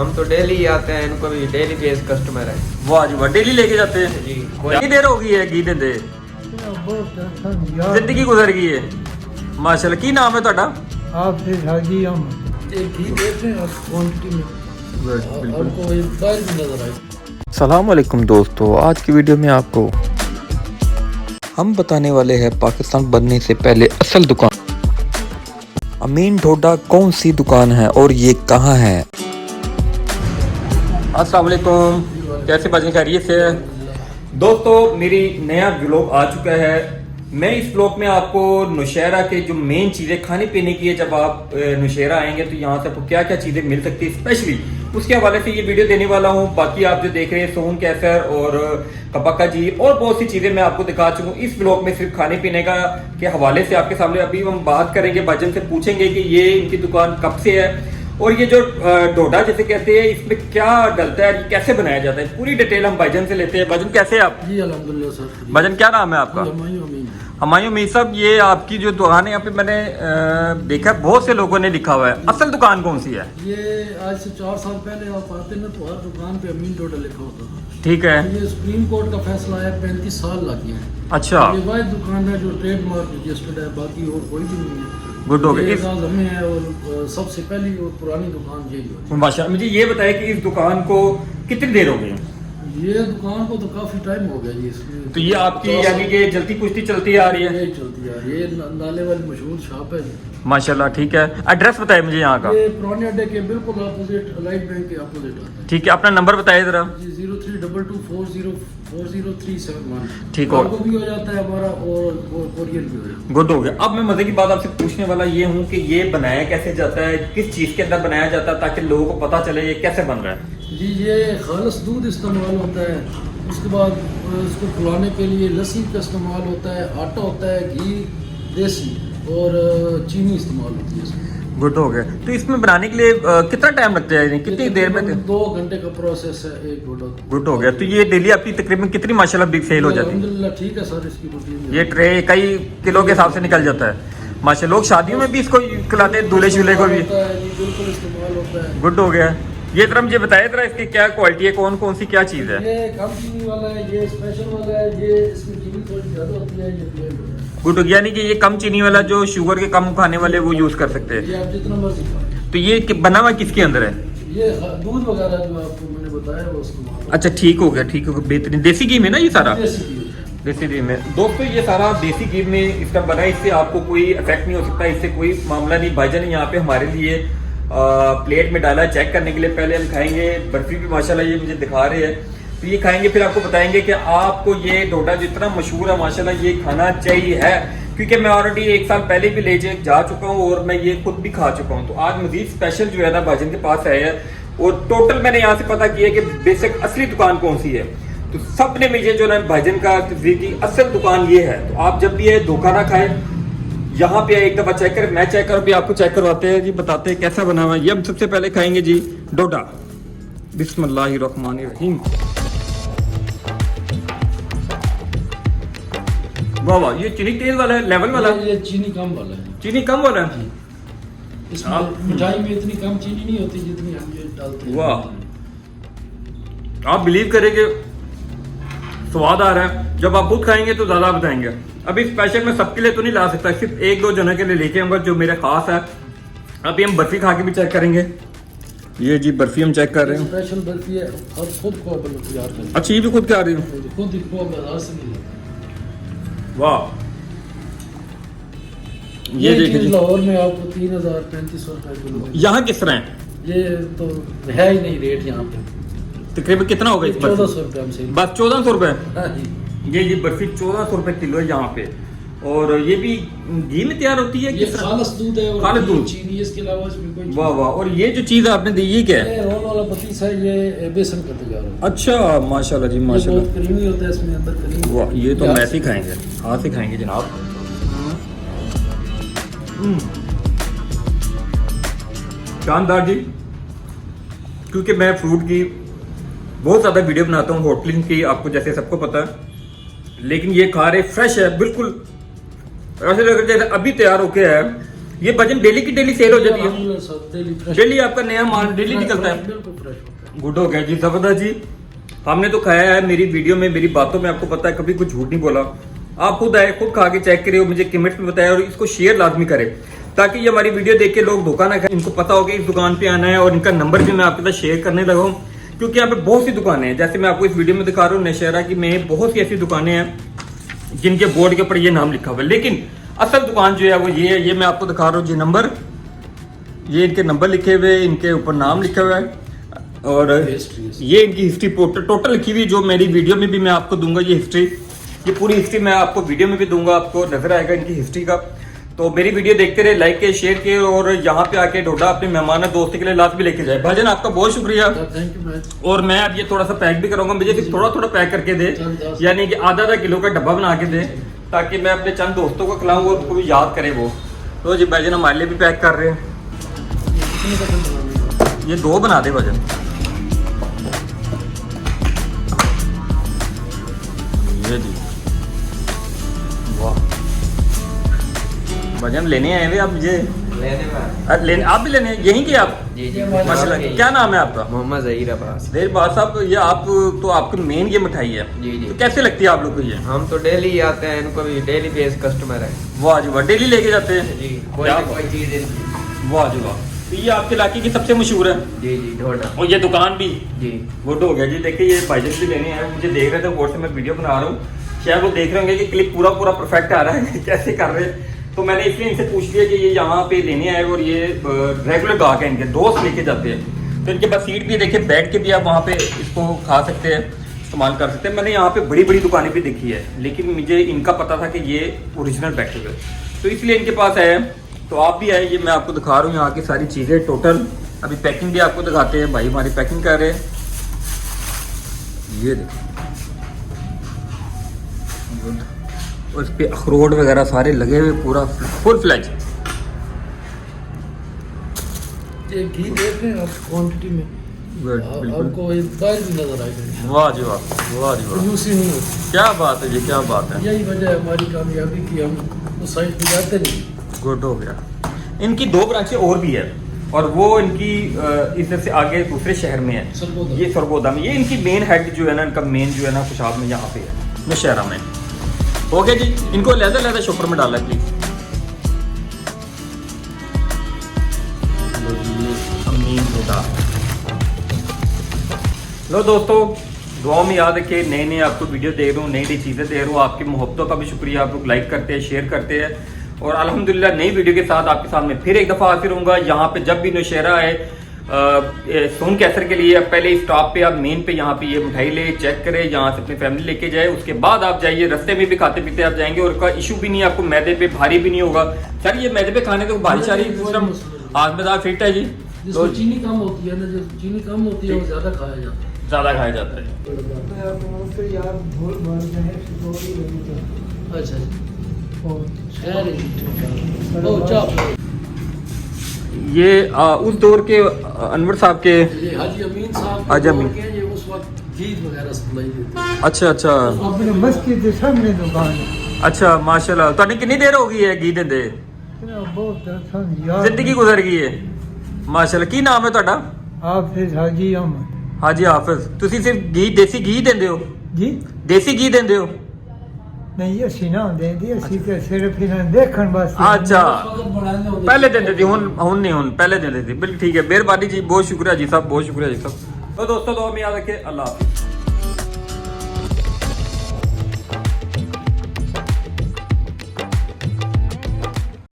हम तो डेली आते हैं, इनको भी डेली बेस कस्टमर है। वाह जी वाह, डेली लेके जाते हैं जी। कितनी देर हो गई है घी देंदे? जिंदगी गुजर गई है माशाल्लाह। की नाम है ਤੁਹਾਡਾ? आपसे शादी हम एक घी देते हैं और क्वांटिटी में आपको एक बार भी नजर आए। अस्सलाम वालेकुम दोस्तों, आज की वीडियो में आपको हम बताने वाले हैं पाकिस्तान बनने से पहले असल दुकान अमीन ढोडा कौन सी दुकान है और ये कहाँ है। अस्सलाम वालेकुम, कैसे बाजी खैरियत से? दोस्तों मेरी नया व्लॉग आ चुका है। मैं इस व्लॉग में आपको नौशहरा के जो मेन चीज़ें खाने पीने की है, जब आप नौशहरा आएंगे तो यहाँ से आपको क्या क्या चीज़ें मिल सकती है स्पेशली उसके हवाले से ये वीडियो देने वाला हूँ। बाकी आप जो देख रहे हैं सोहन कैसर और कपाका जी और बहुत सी चीज़ें मैं आपको दिखा चुका हूँ इस व्लॉग में। सिर्फ खाने पीने का के हवाले से आपके सामने अभी हम बात करेंगे। भाईजान से पूछेंगे कि ये इनकी दुकान कब से है और ये जो डोडा जैसे कहते हैं इसमें क्या डलता है, कैसे बनाया जाता है, पूरी डिटेल हम भाईजान से लेते हैं। भाईजान कैसे हैं आप? जी अल्हम्दुलिल्लाह सर। भाईजान क्या नाम है आपका? हमायूं मीर साहब, ये आपकी जो दुकान है यहाँ पे मैंने देखा बहुत से लोगों ने लिखा हुआ है, असल दुकान कौन सी है? ये आज से 4 साल पहले आप आते ना तो हर दुकान पे अमीन डोडा लिखा होता था। ठीक है। ये सुप्रीम कोर्ट का फैसला है, 35 साल लग गए हैं। अच्छा, ये वाहिद दुकान है जो ट्रेडमार्क रजिस्टर्ड है, बाकी और कोई भी नहीं है। गुड हो ये गया। एजाज़ हमें है और सबसे पहली और पुरानी दुकान यही है। माशाल्लाह, मुझे ये बताया कि इस दुकान को कितनी देर हो गई? ये दुकान को तो काफी टाइम हो गया जी इसमें। तो ये आपकी यानी कि जल्दी कुश्ती चलती आ रही है? यही चलती आ रही है। ये नाले वाली मशहूर शॉप है जी। माशाल्लाह, ठीक है। एड्रेस बताइए मुझे यहाँ का। ये पुराने अड्डे के बिल्कुल अपोजिट, अलाइट बैंक के अपोजिट आता है ठीक है, अपना नंबर बताइए जरा। जी 032240400371। ठीक हो। आपको भी हो जाता है हमारा और कोरियर भी हो जाता है। गुड हो गया। अब मैं मजे की बात आपसे पूछने वाला ये हूँ कि ये बनाया कैसे जाता है, किस चीज के अंदर बनाया जाता है, ताकि लोगों को पता चले ये कैसे बन रहा है। जी ये खालस दूध इस्तेमाल होता है, उसके बाद उसको फुलाने के लिए लस्सी का इस्तेमाल होता है, आटा होता है, घी देसी और चीनी इस्तेमाल होती है इसमें। गुड हो गया। तो इसमें बनाने के लिए कितना टाइम लगता है, कितनी देर में? 2 घंटे का प्रोसेस है एक डोडा। गुड हो गया। तो ये डेली आपकी तकरीबन कितनी माशाल्लाह बिग सेल हो जाती है? अल्हम्दुलिल्लाह ठीक है सर, इसकी रूटीन ये ट्रे कई किलो के हिसाब से निकल जाता है माशाल्लाह। लोग शादियों में भी इसको खिलाते हैं, दूल्हे शूल्हे को भी। बिल्कुल इस्तेमाल होता है। गुड हो गया। ये तरह मुझे बताया जरा इसकी क्या क्वालिटी है, कौन कौन सी क्या चीज़ है? ये कम चीनी वाला है, ये स्पेशल वाला है, ये इसमें चीनी थोड़ी ज़्यादा होती है, ये प्लेन होता है। गुड हो गया, यानी कि ये कम चीनी वाला जो शुगर के कम खाने वाले वो यूज़ कर सकते हैं। ये आप जितना मर्जी खाएं। तो ये बना हुआ किसके अंदर है? ये दूध वगैरह जो आपको मैंने बताया वो इस्तेमाल। अच्छा ठीक हो गया, ठीक हो गया, बेहतरीन। देसी घी में ना ये सारा? देसी घी है। देसी घी में। दोस्तों ये सारा देसी घी में इसका बना है, इससे आपको कोई इफेक्ट नहीं हो सकता, इससे कोई मामला नहीं। भाईजान ने यहाँ पे हमारे लिए प्लेट में डाला चेक करने के लिए। पहले हम खाएंगे, बर्फी भी माशाल्लाह ये मुझे दिखा रहे हैं, तो ये खाएंगे फिर आपको बताएंगे कि आपको ये डोडा जितना मशहूर है माशाल्लाह ये खाना चाहिए है, क्योंकि मैं ऑलरेडी 1 साल पहले भी ले जा चुका हूँ और मैं ये खुद भी खा चुका हूँ। तो आज मजीद स्पेशल जो है ना भाईजान के पास आए हैं और टोटल मैंने यहाँ से पता किया कि बेसिक असली दुकान कौन सी है। तो सब ने मुझे जो ना भाईजान का की असल दुकान ये है। तो आप जब भी ये धोखा ना खाए, यहाँ पे एक दफा चेक कर, मैं चेक कर भी आपको चेक करवाते हैं जी, बताते हैं कैसा बना हुआ है। ये हम सबसे पहले खाएंगे जी डोडा। बिस्मिल्लाहिर्रहमानिर्रहीम। वाह वाह, ये चीनी तेज वाला है, लेवल वाला? ये चीनी कम वाला है। चीनी कम वाला है? इसमें मिठाई में इतनी कम चीनी नहीं होती जितनी हम ये डालते हैं। वाह, आप बिलीव करेंगे स्वाद आ रहा है, जब आप खुद खाएंगे तो ज्यादा बताएंगे। अभी स्पेशल मैं सबके लिए तो नहीं ला सकता, सिर्फ 1-2 जनों के लिए लेके आऊंगा जो मेरा खास है। अभी हम बर्फी खा के भी चेक करेंगे। ये जी बर्फी हम चेक कर रहे हैं। स्पेशल बर्फी है और खुद को तैयार करते अच्छा, ये भी खुद खा रही हूँ? हैं, खुद ही को बाजार से नहीं लेते। वाह, ये देखिए चीज जी। लाहौर में आपको 3000-3500 रुपए किलो है। यहाँ किस तरह है? ये तो है ही नहीं रेट यहाँ पे। तकरीबन कितना होगा इस बर्फी? 1400 रुपए हमसे। बस 1400 रुपए? हाँ जी। ये बर्फी 1400 रुपए किलो है यहाँ पे। और ये भी घी में तैयार होती है? ये किस तरह? खालस दूध है और खालिस दूध? चीनी, इसके अलावा इसमें कोई वाह वाह। और ये जो चीज आपने दी ये क्या है? ये रोल वाला पतीसा है, ये बेसन का तैयार है। अच्छा माशाल्लाह जी, ये माशाल्लाह। बहुत क्रीमी होता है, इसमें अंदर क्रीम। वाह, ये तो हम ऐसे ही खाएंगे, हाथ से खाएंगे जनाब। शानदार जी। क्योंकि मैं फ्रूट की बहुत ज़्यादा वीडियो बनाता हूँ, होटलिंग की, आपको जैसे सबको पता है, लेकिन ये खा रहे फ्रेश है बिल्कुल, ऐसे लग रहा है अभी तैयार होके है। ये भजन डेली की डेली सेल हो जाती है? अल्हम्दुलिल्लाह सर, डेली फ्रेश। डेली आपका नया माल डेली निकलता है? बिल्कुल फ्रेश होता है। गुड हो गया जी, जबरदस्त जी। हमने तो खाया है, मेरी वीडियो में मेरी बातों में आपको पता है कभी कुछ झूठ नहीं बोला। आप खुद आए, खुद खा के चेक करिए, मुझे कमेंट्स में बताया और इसको शेयर लाजमी करें ताकि ये हमारी वीडियो देख के लोग धोखा ना खाएं। इनको पता हो कि इस दुकान पे आना है और इनका नंबर भी मैं आपके साथ शेयर करने लगा हूँ, क्योंकि यहाँ पे बहुत सी दुकानें हैं। जैसे मैं आपको इस वीडियो में दिखा रहा हूँ नौशहरा की में बहुत सी ऐसी दुकानें हैं जिनके बोर्ड के ऊपर ये नाम लिखा हुआ है, लेकिन असल दुकान जो है वो ये है। ये मैं आपको दिखा रहा हूँ, ये नंबर, ये इनके नंबर लिखे हुए, इनके ऊपर नाम लिखा हुआ है और ये इनकी हिस्ट्री टोटल लिखी हुई, जो मेरी वीडियो में भी मैं आपको दूंगा ये हिस्ट्री, ये पूरी हिस्ट्री मैं आपको वीडियो में भी दूंगा, आपको नजर आएगा इनकी हिस्ट्री का। तो मेरी वीडियो देखते रहे, लाइक के, शेयर के और यहाँ पे आके ढोडा अपने मेहमान दोस्त के लिए लास्ट भी लेके जाए। भाईजान आपका बहुत शुक्रिया। Thank you ma'am. और मैं अब ये थोड़ा सा पैक भी करूंगा, मुझे सिर्फ थोड़ा थोड़ा पैक करके दे, यानी कि आधा किलो का डब्बा बना के दे ताकि मैं अपने चंद दोस्तों को खिलाऊं और उनको भी याद करे वो। तो जी भाईजान हमारे लिए भी पैक कर रहे हैं, ये 2 बना दे भाईजान। ये जी वाह भाईजान लेने आए हुए आप मुझे? लेने आप भी लेने यहीं के आप? जी जी माशाल्लाह। क्या नाम है आपका? मोहम्मद ज़हीर अब्बास। देर बाद साहब, ये आप तो आपकी मेन ये मिठाई है जी जी। तो कैसे लगती है आप लोग को ये? हम तो डेली आते हैं, इनको भी डेली बेस कस्टमर है। वाह जी वाह, डेली लेके जाते हैं? जी, क्या कोई चीज इनकी। वाह जी वाह। तो ये आपके इलाके की सबसे मशहूर है? जी जी ढोडा। और ये दुकान भी जी गुड हो गया जी। देखिए ये भाईजान भी लेने हैं, मुझे देख रहे थे व्हाट्सएप में वीडियो बना रहा हूँ, शायद वो देख रहे होंगे कि क्लिप पूरा परफेक्ट आ रहा है कैसे कर रहे हैं। तो मैंने इसलिए इनसे पूछ लिया कि ये यहाँ पे लेने आए और ये रेगुलर गाहक है, इनके दोस्त लेके जाते हैं। तो इनके पास सीट भी देखिए, बैठ के भी आप वहाँ पे इसको खा सकते हैं, इस्तेमाल कर सकते हैं। मैंने यहाँ पे बड़ी बड़ी दुकानें भी देखी है, लेकिन मुझे इनका पता था कि ये ओरिजिनल बैठे हुए, तो इसलिए इनके पास आए। तो आप भी आए, ये मैं आपको दिखा रहा हूँ यहाँ की सारी चीज़ें टोटल। अभी पैकिंग भी आपको दिखाते हैं, भाई हमारी पैकिंग कर रहे हैं। ये देखो उस पे अखरोट वगैरह सारे लगे हुए, पूरा फुल फ्लैज। ये घी देख रहे हैं आप क्वांटिटी में, बिल्कुल। आपको एक दाल भी नजर आएगा। वाह जी वाह, वाह जी वाह, कंजूसी नहीं होती। क्या बात है जी, क्या बात है। यही वजह है हमारी कामयाबी की, हम उस साइड पे जाते नहीं। गुड हो गया। इनकी 2 ब्रांचें और भी है और वो इनकी इधर से आगे दूसरे शहर में है, सरगोदा। ये सरगोदा में। ये इनकी मेन हेड जो है ना, इनका मेन जो है ना खुशाब में यहाँ पे है, नौशहरा में। ओके जी, इनको लहदा शॉपर में डाला प्लीज। अमीन ढोडा। लो दोस्तों, दुआ में याद रखिए, नए नए आपको वीडियो दे रहा हूँ, नई नई चीज़ें दे रहा हूँ। आपकी मोहब्बतों का भी शुक्रिया, आप लोग लाइक करते हैं, शेयर करते हैं। और अल्हम्दुलिल्लाह नई वीडियो के साथ आपके सामने फिर एक दफ़ा हाजिर होऊंगा। यहाँ पे जब भी नौशहरा आए सोन कैसर के लिए, पहले स्टॉप पे आप मेन पे यहाँ पे ये मिठाई ले, चेक करें, यहाँ से अपनी फैमिली लेके जाए। उसके बाद आप जाइए, रास्ते में भी खाते पीते आप जाएंगे और उसका इशू भी नहीं है, आपको मैदे पे भारी भी नहीं होगा। सर ये मैदे पे खाने को भारी शारी सिस्टम आजमेदार फिट है जी? तो जिसमें चीनी कम होती है ना, जो चीनी कम होती है वो ज्यादा खाया जाता है। ज़्यादा खाया जाता है। अच्छा अच्छा। ये उस दौर के अनवर साहब के, ये हाजी अमीन साहब हाजी अमीन के, ये उस वक्त घी वगैरह सप्लाई देते हैं। अच्छा अच्छा अपने मस्जिद के सामने दुकान है। अच्छा माशाल्लाह। तो कितनी देर हो गई है घी देंदे? बहुत जिंदगी गुजर गई है माशाल्लाह। की नाम है ਤੁਹਾਡਾ? हाफिज हाजी अहमद हाजी हाफिज। ਤੁਸੀਂ ਸਿਰਫ ਘੀ ਦੇਸੀ ਘੀ ਦਿੰਦੇ ਹੋ? जी ਦੇਸੀ ਘੀ ਦਿੰਦੇ ਹੋ? नहीं असी ना देंदी असी ते सिर्फ इन्हें देखण वास्ते। अच्छा उस वक्त बनाने होते पहले ਦਿੰਦੇ ਸੀ, ਹੁਣ नहीं, ਹੁਣ पहले ਦਿੰਦੇ ਸੀ। बिल्कुल ठीक है, मेहरबानी जी, बहुत शुक्रिया जी साहब, बहुत शुक्रिया जी साहब। तो दोस्तों दुआ में याद रखिए, अल्लाह हाफिज।